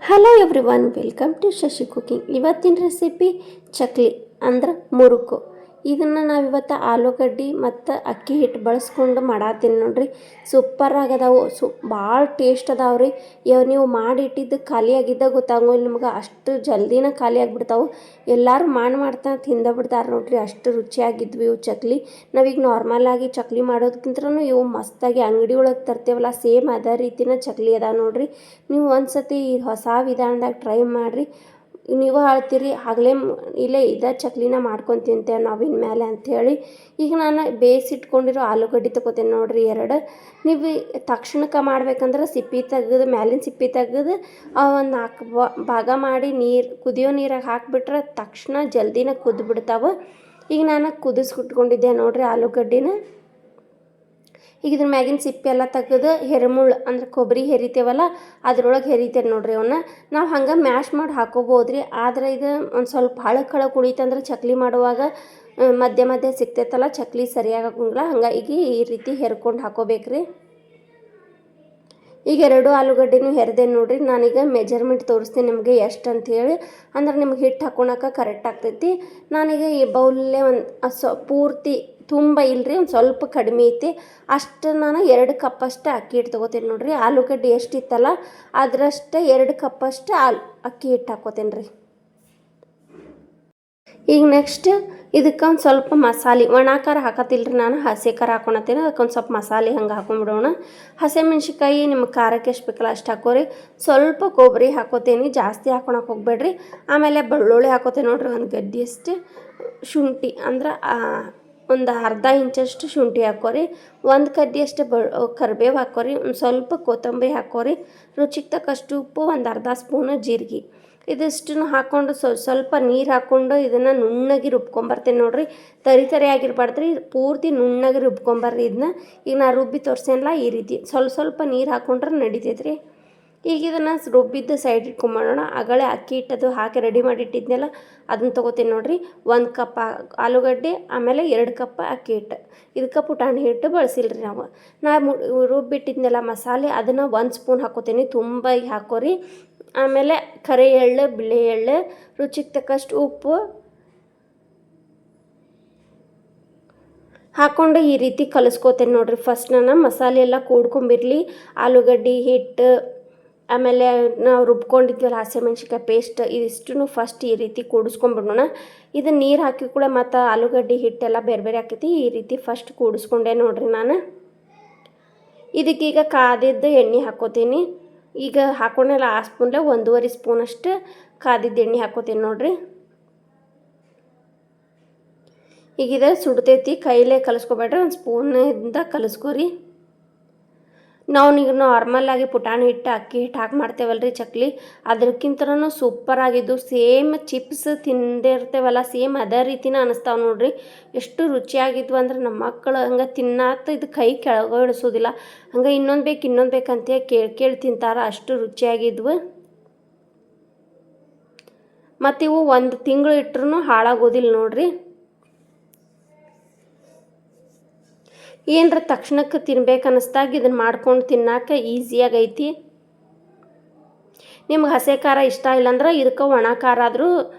Hello everyone, welcome to Shashi cooking. ಇವತ್ತಿನ recipe chakli ಅಂದ್ರೆ ಮುರುಕು. ಇದನ್ನು ನಾವಿವತ್ತು ಆಲೂಗಡ್ಡೆ ಮತ್ತು ಅಕ್ಕಿ ಹಿಟ್ಟು ಬಳಸ್ಕೊಂಡು ಮಾಡತ್ತೀನಿ ನೋಡ್ರಿ. ಸೂಪರ್ ಆಗದಾವು, ಭಾಳ ಟೇಸ್ಟ್ ಅದಾವ್ರಿ. ನೀವು ಮಾಡಿಟ್ಟಿದ್ದು ಖಾಲಿ ಆಗಿದ್ದ ಗೊತ್ತಾಗೋಲ್ಲ ನಿಮ್ಗೆ, ಅಷ್ಟು ಜಲ್ದಿನ ಖಾಲಿ ಆಗಿಬಿಡ್ತಾವೆ. ಎಲ್ಲರೂ ಮಾಡ್ತಾ ತಿಂದ ಬಿಡ್ತಾರೆ ನೋಡ್ರಿ, ಅಷ್ಟು ರುಚಿಯಾಗಿದ್ವಿ ಇವು ಚಕ್ಲಿ. ನಾವೀಗ ನಾರ್ಮಲಾಗಿ ಚಕ್ಲಿ ಮಾಡೋದಕ್ಕಿಂತನೂ ಇವು ಮಸ್ತಾಗಿ ಅಂಗಡಿ ಒಳಗೆ ತರ್ತೇವಲ್ಲ, ಸೇಮ್ ಅದೇ ರೀತಿನ ಚಕ್ಲಿ ಅದ ನೋಡ್ರಿ. ನೀವು ಒಂದ್ಸತಿ ಹೊಸ ವಿಧಾನದಾಗ ಟ್ರೈ ಮಾಡಿರಿ, ನೀವು ಹೇಳ್ತೀರಿ ಆಗಲೇ ಇಲ್ಲೇ ಇದೇ ಚಕ್ಲಿನ ಮಾಡ್ಕೊಂಡು ತಿಂತೇವೆ ನಾವಿನ ಮೇಲೆ ಅಂಥೇಳಿ. ಈಗ ನಾನು ಬೇಯಿಸಿಟ್ಕೊಂಡಿರೋ ಆಲೂಗಡ್ಡೆ ತೊಗೋತೇನೆ ನೋಡ್ರಿ, 2. ನೀವು ತಕ್ಷಣಕ್ಕೆ ಮಾಡ್ಬೇಕಂದ್ರೆ ಸಿಪ್ಪಿ ತೆಗೆದು ಮ್ಯಾಲಿನ ಸಿಪ್ಪಿ ತೆಗೆದು ಒಂದು 4 ಭಾಗ ಮಾಡಿ ಕುದಿಯೋ ನೀರಾಗ ಹಾಕಿಬಿಟ್ರೆ ತಕ್ಷಣ ಜಲ್ದಿನ ಕುದ್ದು ಬಿಡ್ತಾವೆ. ಈಗ ನಾನು ಕುದಿಸ್ಬಿಟ್ಕೊಂಡಿದ್ದೆ ನೋಡ್ರಿ ಆಲೂಗಡ್ಡಿನ. ಈಗ ಇದ್ರ ಮ್ಯಾಗಿನ ಸಿಪ್ಪೆ ಎಲ್ಲ ತೆಗೆದು ಹೆರಮುಳು ಅಂದ್ರೆ ಕೊಬ್ಬರಿ ಹೆರಿತೇವಲ್ಲ ಅದ್ರೊಳಗೆ ಹೆರಿತೇನೆ ನೋಡ್ರಿ. ಅವನ್ನ ನಾವು ಹಂಗೆ ಮ್ಯಾಶ್ ಮಾಡಿ ಹಾಕೋಬೋದ್ರಿ, ಆದರೆ ಇದು ಒಂದು ಸ್ವಲ್ಪ ಹಳಕ್ಕೆ ಉಳಿತಂದ್ರೆ ಚಕ್ಲಿ ಮಾಡುವಾಗ ಮಧ್ಯೆ ಮಧ್ಯೆ ಸಿಗ್ತೈತಲ್ಲ ಚಕ್ಲಿ ಸರಿಯಾಗಿ ಹಾಕೋಂಗಿಲ್ಲ. ಹಂಗಾಗಿ ಈ ರೀತಿ ಹೆರ್ಕೊಂಡು ಹಾಕೋಬೇಕ್ರಿ. ಈಗ 2 ಆಲೂಗಡ್ಡೆನೂ ಹೆರ್ದೆ ನೋಡ್ರಿ. ನಾನೀಗ ಮೆಜರ್ಮೆಂಟ್ ತೋರಿಸ್ತೀನಿ ನಿಮಗೆ ಎಷ್ಟು ಅಂಥೇಳಿ, ಅಂದ್ರೆ ನಿಮ್ಗೆ ಹಿಟ್ಟು ಹಾಕೊಳಕ್ಕೆ ಕರೆಕ್ಟ್ ಆಗ್ತೈತಿ. ನಾನೀಗ ಈ ಬೌಲಲ್ಲೇ ಒಂದು ಪೂರ್ತಿ ತುಂಬ ಇಲ್ಲರಿ, ಒಂದು ಸ್ವಲ್ಪ ಕಡಿಮೆ ಐತಿ ಅಷ್ಟು ನಾನು 2 ಕಪ್ಪಷ್ಟು ಅಕ್ಕಿ ಹಿಟ್ಟು ತೊಗೋತೀನಿ ನೋಡ್ರಿ. ಆಲೂಗಡ್ಡೆ ಎಷ್ಟಿತ್ತಲ್ಲ ಅದರಷ್ಟೇ 2 ಕಪ್ಪಷ್ಟು ಅಕ್ಕಿ ಹಿಟ್ಟು ಹಾಕೋತೇನೆ ರೀ. ಈಗ ನೆಕ್ಸ್ಟ್ ಇದಕ್ಕೆ ಒಂದು ಸ್ವಲ್ಪ ಮಸಾಲೆ, ಒಣ ಖಾರ ಹಾಕತ್ತಿಲ್ರಿ, ನಾನು ಹಸಿ ಖಾರ ಹಾಕೊಳತ್ತೇನೆ. ಅದಕ್ಕೊಂದು ಸ್ವಲ್ಪ ಮಸಾಲೆ ಹಂಗೆ ಹಾಕೊಂಡ್ಬಿಡೋಣ. ಹಸಿಮೆಣ್ಸಿಕಾಯಿ ನಿಮ್ಮ ಖಾರಕ್ಕೆ ಎಷ್ಟು ಬೇಕಲ್ಲ ಅಷ್ಟು ಹಾಕೋರಿ. ಸ್ವಲ್ಪ ಕೊಬ್ಬರಿ ಹಾಕೋತೇನೆ, ಜಾಸ್ತಿ ಹಾಕೊಳಕ್ಕೆ ಹೋಗ್ಬೇಡ್ರಿ. ಆಮೇಲೆ ಬೆಳ್ಳುಳ್ಳಿ ಹಾಕೋತೇನೆ ನೋಡ್ರಿ, ಒಂದು ಗಡ್ಡೆಯಷ್ಟು. ಶುಂಠಿ ಅಂದ್ರೆ ಒಂದು ಅರ್ಧ ಇಂಚಷ್ಟು ಶುಂಠಿ ಹಾಕೋರಿ. 1 ಕಡ್ಡಿಯಷ್ಟು ಕರಿಬೇವು ಹಾಕೋರಿ. ಒಂದು ಸ್ವಲ್ಪ ಕೊತ್ತಂಬರಿ ಹಾಕೋರಿ. ರುಚಿಗೆ ತಕ್ಕಷ್ಟು ಉಪ್ಪು, ಒಂದು ಅರ್ಧ ಸ್ಪೂನು ಜೀರಿಗೆ. ಇದಿಷ್ಟನ್ನು ಹಾಕ್ಕೊಂಡು ಸ್ವಲ್ಪ ನೀರು ಹಾಕ್ಕೊಂಡು ಇದನ್ನು ನುಣ್ಣಗೆ ರುಬ್ಕೊಂಬರ್ತೇನೆ ನೋಡ್ರಿ. ತರಿ ಆಗಿರ್ಬಾರ್ದು ರೀ, ಪೂರ್ತಿ ನುಣ್ಣಗೆ ರುಬ್ಕೊಂಬರ್ರಿ ಇದನ್ನ. ಈಗ ನಾನು ರುಬ್ಬಿ ತೋರಿಸೇನಲ್ಲ ಈ ರೀತಿ ಸ್ವಲ್ಪ ನೀರು ಹಾಕ್ಕೊಂಡ್ರೆ ನಡಿತೈತ್ರಿ. ಈಗ ಇದನ್ನು ರುಬ್ಬಿದ್ದು ಸೈಡ್ ಇಟ್ಕೊಂಬೋಣ. ಆಗಳೇ ಅಕ್ಕಿ ಹಿಟ್ಟದು ಹಾಕಿ ರೆಡಿ ಮಾಡಿಟ್ಟಿದ್ನೆಲ್ಲ ಅದನ್ನ ತೊಗೋತೀನಿ ನೋಡ್ರಿ. 1 ಕಪ್ ಆಲೂಗಡ್ಡೆ, ಆಮೇಲೆ 2 ಕಪ್ ಅಕ್ಕಿ ಹಿಟ್ಟು. ಇದಕ್ಕೆ ಪುಟಾಣಿ ಹಿಟ್ಟು ಬಳಸಿಲ್ರಿ ನಾವು. ರುಬ್ಬಿಟ್ಟಿದ್ನೆಲ್ಲ ಮಸಾಲೆ ಅದನ್ನು 1 ಸ್ಪೂನ್ ಹಾಕೋತೀನಿ, ತುಂಬ ಹಾಕೋರಿ. ಆಮೇಲೆ ಕರಿ ಎಳ್ಳು, ಬಿಳಿ ಎಳ್ಳು, ರುಚಿಗೆ ತಕ್ಕಷ್ಟು ಉಪ್ಪು ಹಾಕ್ಕೊಂಡು ಈ ರೀತಿ ಕಲಿಸ್ಕೋತೇನೆ ನೋಡ್ರಿ. ಫಸ್ಟ್ ನಾನು ಮಸಾಲೆ ಎಲ್ಲ ಕೂಡ್ಕೊಂಬಿರಲಿ. ಆಲೂಗಡ್ಡೆ ಹಿಟ್ಟು, ಆಮೇಲೆ ನಾವು ರುಬ್ಕೊಂಡಿದ್ವಲ್ಲ ಹಸಿಮೆಣ್ಸಿಕಾಯಿ ಪೇಸ್ಟ್, ಇದಿಷ್ಟು ಫಸ್ಟ್ ಈ ರೀತಿ ಕೂಡಿಸ್ಕೊಂಡ್ಬಿಡೋಣ. ಇದು ನೀರು ಹಾಕಿ ಕೂಡ ಮತ್ತು ಆಲೂಗಡ್ಡೆ ಹಿಟ್ಟೆಲ್ಲ ಬೇರೆ ಬೇರೆ ಹಾಕೈತಿ. ಈ ರೀತಿ ಫಸ್ಟ್ ಕೂಡಿಸ್ಕೊಂಡೆ ನೋಡ್ರಿ ನಾನು. ಇದಕ್ಕೀಗ ಕಾದಿದ್ದು ಎಣ್ಣೆ ಹಾಕೋತೀನಿ. ಈಗ ಹಾಕೊಂಡೆಲ್ಲ ಆ ಸ್ಪೂನ್ಲೆ 1.5 ಸ್ಪೂನಷ್ಟು ಕಾದಿದ್ದು ಎಣ್ಣೆ ಹಾಕೋತೀನಿ ನೋಡ್ರಿ. ಈಗ ಇದು ಸುಡ್ತೈತಿ, ಕೈಲೇ ಕಲಿಸ್ಕೊಬೇಡ್ರಿ, ಒಂದು ಸ್ಪೂನಿಂದ ಕಲಿಸ್ಕೊರಿ. ಈಗ ನಾರ್ಮಲಾಗಿ ಪುಟಾಣಿ ಹಿಟ್ಟು ಅಕ್ಕಿ ಹಿಟ್ಟು ಹಾಕಿ ಮಾಡ್ತೇವಲ್ರಿ ಚಕ್ಲಿ, ಅದಕ್ಕಿಂತನೂ ಸೂಪರಾಗಿದ್ದು. ಸೇಮ್ ಚಿಪ್ಸ್ ತಿಂದೇ ಇರ್ತೇವಲ್ಲ, ಸೇಮ್ ಅದೇ ರೀತಿನ ಅನ್ನಿಸ್ತಾವೆ ನೋಡ್ರಿ. ಎಷ್ಟು ರುಚಿಯಾಗಿದ್ವು ಅಂದ್ರೆ ನಮ್ಮ ಮಕ್ಕಳು ಹಂಗೆ ತಿನ್ನಾತ ಇದು ಕೈ ಕೆಳಗೆ ಇಳಿಸೋದಿಲ್ಲ. ಹಂಗೆ ಇನ್ನೊಂದು ಬೇಕಂತ ಕೇಳಿ ತಿಂತಾರ, ಅಷ್ಟು ರುಚಿಯಾಗಿದ್ವು. ಮತ್ತು ಇವು 1 ತಿಂಗಳು ಇಟ್ಟರು ಹಾಳಾಗೋದಿಲ್ಲ ನೋಡ್ರಿ. ಏನರ ತಕ್ಷಣಕ್ಕೆ ತಿನ್ಬೇಕು ಅನ್ನಿಸ್ದಾಗ ಇದನ್ನು ಮಾಡ್ಕೊಂಡು ತಿನ್ನಕ್ಕೆ ಈಸಿಯಾಗೈತಿ. ನಿಮ್ಗೆ ಹಸಿ ಖಾರ ಇಷ್ಟ ಇಲ್ಲಾಂದ್ರೆ ಇದಕ್ಕೆ ಒಣ ಖಾರ ಆದರೂ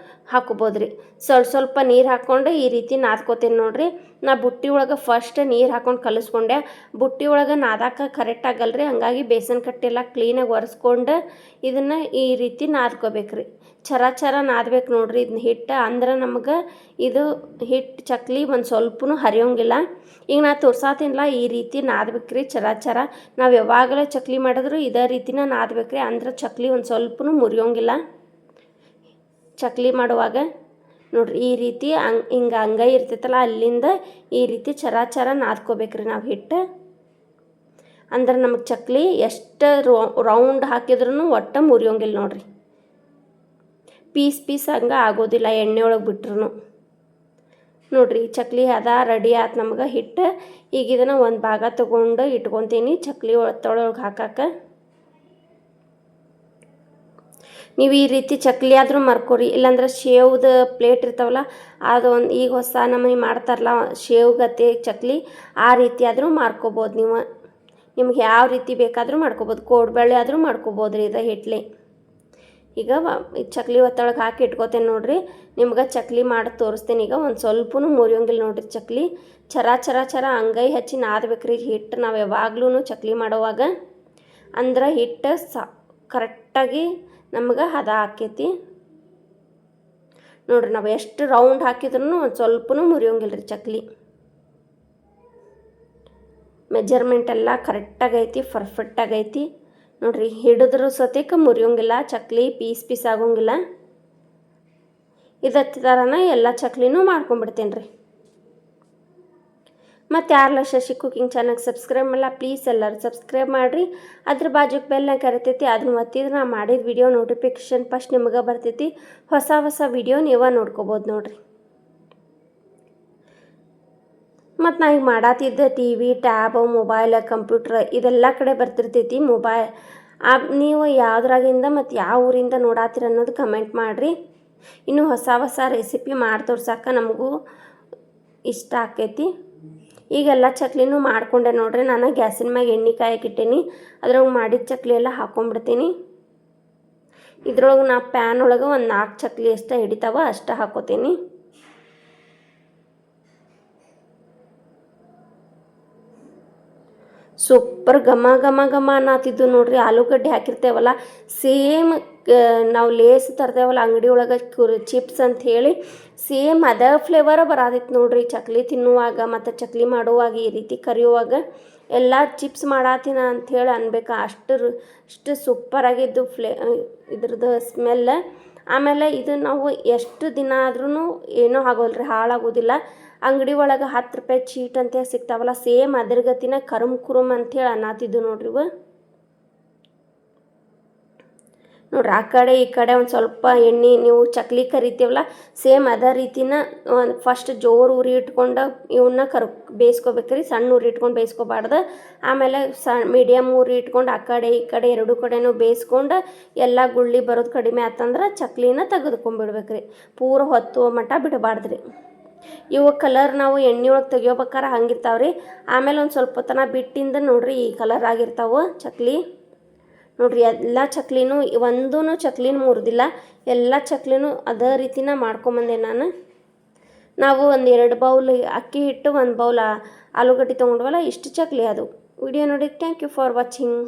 ಹಾಕೋಬೋದ್ರಿ. ಸ್ವಲ್ಪ ನೀರು ಹಾಕ್ಕೊಂಡು ಈ ರೀತಿ ನಾದ್ಕೋತೇನೆ ನೋಡ್ರಿ. ನಾ ಬುಟ್ಟಿ ಒಳಗೆ ಫಸ್ಟ್ ನೀರು ಹಾಕ್ಕೊಂಡು ಕಲಿಸ್ಕೊಂಡೆ. ಬುಟ್ಟಿ ಒಳಗೆ ನಾದಾಕ ಕರೆಕ್ಟ್ ಆಗಲ್ರಿ, ಹಂಗಾಗಿ ಬೇಸನ್ ಕಟ್ಟೆಲ್ಲ ಕ್ಲೀನಾಗಿ ಒರೆಸ್ಕೊಂಡು ಇದನ್ನು ಈ ರೀತಿ ನಾದ್ಕೋಬೇಕ್ರಿ. ಚರ ನಾದ್ಬೇಕು ನೋಡ್ರಿ ಇದನ್ನ ಹಿಟ್ಟು, ಅಂದ್ರೆ ನಮ್ಗೆ ಇದು ಹಿಟ್ಟು ಚಕ್ಲಿ ಒಂದು ಸ್ವಲ್ಪನೂ ಹರಿಯೋಂಗಿಲ್ಲ. ಈಗ ನಾ ತೋರ್ಸಾತೀನಿಲ್ಲ ಈ ರೀತಿ ನಾದ್ಬೇಕ್ರಿ ಚರ. ನಾವು ಯಾವಾಗಲೇ ಚಕ್ಲಿ ಮಾಡಿದ್ರು ಇದೇ ರೀತಿನ ನಾದ್ಬೇಕ್ರಿ, ಅಂದ್ರೆ ಚಕ್ಲಿ ಒಂದು ಸ್ವಲ್ಪನೂ ಮುರಿಯೋಂಗಿಲ್ಲ. ಚಕ್ಲಿ ಮಾಡುವಾಗ ನೋಡ್ರಿ ಈ ರೀತಿ ಹಿಂಗೆ ಅಂಗೈ ಇರ್ತೈತಲ್ಲ ಅಲ್ಲಿಂದ ಈ ರೀತಿ ಚರ ನಾದ್ಕೋಬೇಕ್ರಿ ನಾವು ಹಿಟ್ಟು. ಅಂದ್ರೆ ನಮಗೆ ಚಕ್ಲಿ ಎಷ್ಟು ರೌಂಡ್ ಹಾಕಿದ್ರೂ ಒಟ್ಟು ಮುರಿಯೋಂಗಿಲ್ಲ ನೋಡ್ರಿ. ಪೀಸ್ ಹಂಗೆ ಆಗೋದಿಲ್ಲ ಎಣ್ಣೆ ಒಳಗೆ ಬಿಟ್ರು ನೋಡ್ರಿ. ಚಕ್ಲಿ ಅದ ರೆಡಿ ಆಯ್ತು ನಮ್ಗೆ ಹಿಟ್ಟು. ಈಗ ಇದನ್ನು ಒಂದು ಭಾಗ ತೊಗೊಂಡು ಇಟ್ಕೊತೀನಿ ಚಕ್ಲಿ ತೊಳೊಳಗೆ ಹಾಕಕ್ಕೆ. ನೀವು ಈ ರೀತಿ ಚಕ್ಲಿ ಆದರೂ ಮಾರ್ಕೋರಿ, ಇಲ್ಲಾಂದ್ರೆ ಶೇವ್ದು ಪ್ಲೇಟ್ ಇರ್ತಾವಲ್ಲ ಅದು ಒಂದು ಈಗ ಹೊಸ ನಮೂನೆ ಮಾಡ್ತಾರಲ್ಲ ಶೇವ್ಗತೆ ಚಕ್ಲಿ, ಆ ರೀತಿ ಆದರೂ ಮಾರ್ಕೋಬೋದು ನೀವು. ನಿಮ್ಗೆ ಯಾವ ರೀತಿ ಬೇಕಾದರೂ ಮಾಡ್ಕೋಬೋದು. ಕೋಡ್ಬಳೆ ಆದರೂ ಮಾಡ್ಕೋಬೋದು ರೀ ಇದು ಹಿಟ್ಲಿ. ಈಗ ಚಕ್ಲಿ ಒತ್ತೊಳಗೆ ಹಾಕಿ ಇಟ್ಕೋತೇನೆ ನೋಡಿರಿ. ನಿಮ್ಗೆ ಚಕ್ಲಿ ಮಾಡಿ ತೋರಿಸ್ತೇನೆ. ಈಗ ಒಂದು ಸ್ವಲ್ಪನೂ ಮುರಿಯೋಂಗಿಲ್ಲ ನೋಡಿರಿ ಚಕ್ಲಿ. ಚರ ಚರ ಚರ ಅಂಗೈ ಹಚ್ಚಿ ನಾದಬೇಕ್ರಿ ಹಿಟ್ಟು. ನಾವು ಯಾವಾಗ್ಲೂ ಚಕ್ಲಿ ಮಾಡುವಾಗ ಅಂದ್ರೆ ಹಿಟ್ಟು ಕರೆಕ್ಟಾಗಿ ನಮ್ಗೆ ಹದ ಆಕೈತಿ ನೋಡಿರಿ. ನಾವು ಎಷ್ಟು ರೌಂಡ್ ಹಾಕಿದ್ರೂ ಒಂದು ಸ್ವಲ್ಪನೂ ಮುರಿಯೋಂಗಿಲ್ಲ ರೀ ಚಕ್ಲಿ. ಮೆಜರ್ಮೆಂಟ್ ಎಲ್ಲ ಕರೆಕ್ಟಾಗೈತಿ, ಪರ್ಫೆಕ್ಟಾಗೈತಿ ನೋಡಿರಿ. ಹಿಡಿದ್ರೂ ಸತ್ಯಕ್ಕೆ ಮುರಿಯೋಂಗಿಲ್ಲ, ಚಕ್ಲಿ ಪೀಸ್ ಆಗೋಂಗಿಲ್ಲ. ಇದೇ ಥರನ ಎಲ್ಲ ಚಕ್ಲಿನೂ ಮಾಡ್ಕೊಂಡ್ಬಿಡ್ತೇನೆ ರೀ. ಮತ್ತು ಯಾರೆಲ್ಲ ಶಶಿ ಕುಕಿಂಗ್ ಚಾನಲ್ಗೆ ಸಬ್ಸ್ಕ್ರೈಬ್ ಮಾಡಲ್ಲ ಪ್ಲೀಸ್ ಎಲ್ಲರೂ ಸಬ್ಸ್ಕ್ರೈಬ್ ಮಾಡಿರಿ. ಅದ್ರ ಬಾಜುಕ್ಕೆ ಬೆಲ್ಲ ಕರಿತೈತಿ, ಅದನ್ನ ಒತ್ತಿದ್ರೆ ನಾ ಮಾಡಿದ ವಿಡಿಯೋ ನೋಟಿಫಿಕೇಷನ್ ಫಸ್ಟ್ ನಿಮಗೆ ಬರ್ತೈತಿ. ಹೊಸ ವಿಡಿಯೋ ನೀವೇ ನೋಡ್ಕೋಬೋದು ನೋಡಿರಿ. ಮತ್ತು ನಾ ಈಗ ಮಾಡತ್ತಿದ್ದ T V, tab, mobile, computer ಇದೆಲ್ಲ ಕಡೆ ಬರ್ತಿರ್ತೈತಿ. ನೀವು ಯಾವುದ್ರಾಗಿಂದ ಮತ್ತು ಯಾವ ಊರಿಂದ ನೋಡಾತೀರ ಅನ್ನೋದು ಕಮೆಂಟ್ ಮಾಡಿರಿ. ಇನ್ನು ಹೊಸ ರೆಸಿಪಿ ಮಾಡಿ ತೋರ್ಸಕ್ಕೆ ನಮಗೂ ಇಷ್ಟ ಆಕೈತಿ. ಈಗೆಲ್ಲ ಚಕ್ಲಿನೂ ಮಾಡಿಕೊಂಡೆ ನೋಡ್ರಿ. ನಾನು ಗ್ಯಾಸಿನ ಮ್ಯಾಗ ಎಣ್ಣೆ ಕಾಯಕ್ಕಿಟ್ಟೇನಿ. ಅದ್ರೊಳಗೆ ಮಾಡಿದ ಚಕ್ಲಿ ಎಲ್ಲ ಹಾಕ್ಕೊಂಡ್ಬಿಡ್ತೀನಿ. ಇದ್ರೊಳಗೆ ನಾ ಪ್ಯಾನ್ ಒಳಗೆ ಒಂದು 4 ಚಕ್ಲಿ ಎಷ್ಟು ಹಿಡಿತಾವ ಅಷ್ಟು ಹಾಕೋತೀನಿ. ಸೂಪರ್ ಘಮ ಅನ್ನತ್ತಿದ್ದು ನೋಡ್ರಿ. ಆಲೂಗಡ್ಡೆ ಹಾಕಿರ್ತೇವಲ್ಲ, ಸೇಮ್ ನಾವು ಲೇಸ್ ತರ್ತೇವಲ್ಲ ಅಂಗಡಿ ಒಳಗೆ ಚಿಪ್ಸ್ ಅಂತ ಹೇಳಿ ಸೇಮ್ ಅದೇ ಫ್ಲೇವರ ಬರತೈತಿ ನೋಡ್ರಿ. ಚಕ್ಲಿ ತಿನ್ನುವಾಗ ಮತ್ತು ಚಕ್ಲಿ ಮಾಡುವಾಗ ಈ ರೀತಿ ಕರಿಯುವಾಗ ಎಲ್ಲ ಚಿಪ್ಸ್ ಮಾಡಾತೀನ ಅಂಥೇಳಿ ಅನ್ಬೇಕು. ಅಷ್ಟು ಸೂಪರಾಗಿದ್ದು ಇದ್ರದ್ದು ಸ್ಮೆಲ್. ಆಮೇಲೆ ಇದು ನಾವು ಎಷ್ಟು ದಿನ ಆದ್ರೂ ಏನೂ ಆಗೋಲ್ಲ ರೀ, ಹಾಳಾಗೋದಿಲ್ಲ. ಅಂಗಡಿ ಒಳಗೆ 10 ರೂಪಾಯಿ ಚೀಟ್ ಅಂತ ಸಿಗ್ತಾವಲ್ಲ, ಸೇಮ್ ಅದ್ರ ಗತಿನ ಕುರುಮ್ ಅಂಥೇಳಿ ಅನ್ನತ್ತಿದ್ದು ನೋಡ್ರಿ ಇವು. ನೋಡ್ರಿ ಆ ಕಡೆ ಈ ಕಡೆ ಒಂದು ಸ್ವಲ್ಪ ಎಣ್ಣೆ, ನೀವು ಚಕ್ಲಿ ಕರಿತೀವಲ್ಲ ಸೇಮ್ ಅದೇ ರೀತಿನ ಫಸ್ಟ್ ಜೋರು ಉರಿ ಇಟ್ಕೊಂಡು ಇವನ್ನ ಬೇಯಿಸ್ಕೋಬೇಕ್ರಿ. ಸಣ್ಣ ಉರಿ ಇಟ್ಕೊಂಡು ಬೇಯಿಸ್ಕೋಬಾರ್ದು. ಆಮೇಲೆ ಮೀಡಿಯಮ್ ಉರಿ ಇಟ್ಕೊಂಡು ಆ ಕಡೆ ಈ ಕಡೆ 2 ಕಡೆನೂ ಬೇಯಿಸ್ಕೊಂಡು ಎಲ್ಲ ಗುಳ್ಳಿ ಬರೋದು ಕಡಿಮೆ ಆತಂದ್ರೆ ಚಕ್ಲಿನ ತೆಗೆದುಕೊಂಡ್ಬಿಡ್ಬೇಕ್ರಿ. ಪೂರ ಹೊತ್ತು ಮಟ್ಟ ಬಿಡಬಾರ್ದ್ರಿ. ಇವು ಕಲರ್ ನಾವು ಎಣ್ಣೆ ಒಳಗೆ ತೆಗಿಯೋಬೇಕಾರೆ ಹಂಗಿರ್ತಾವ್ರಿ. ಆಮೇಲೆ ಒಂದು ಸ್ವಲ್ಪ ಹೊತ್ತನ ಬಿಟ್ಟಿಂದ ನೋಡ್ರಿ ಈ ಕಲರ್ ಆಗಿರ್ತಾವೆ ಚಕ್ಲಿ. ನೋಡ್ರಿ ಎಲ್ಲ ಚಕ್ಲಿನೂ ಒಂದೂ ಚಕ್ಲಿನೂ ಮುರಿದಿಲ್ಲ. ಎಲ್ಲ ಚಕ್ಲಿನೂ ಅದೇ ರೀತಿನ ಮಾಡ್ಕೊಂಬಂದೆ ನಾನು. ನಾವು ಒಂದು 2 ಬೌಲ್ ಅಕ್ಕಿ ಹಿಟ್ಟು, 1 ಬೌಲ್ ಆಲೂಗಡ್ಡೆ ತೊಗೊಂಡ್ವಲ್ಲ, ಇಷ್ಟು ಚಕ್ಲಿ ಅದು. ವಿಡಿಯೋ ನೋಡಿ ಥ್ಯಾಂಕ್ ಯು ಫಾರ್ ವಾಚಿಂಗ್.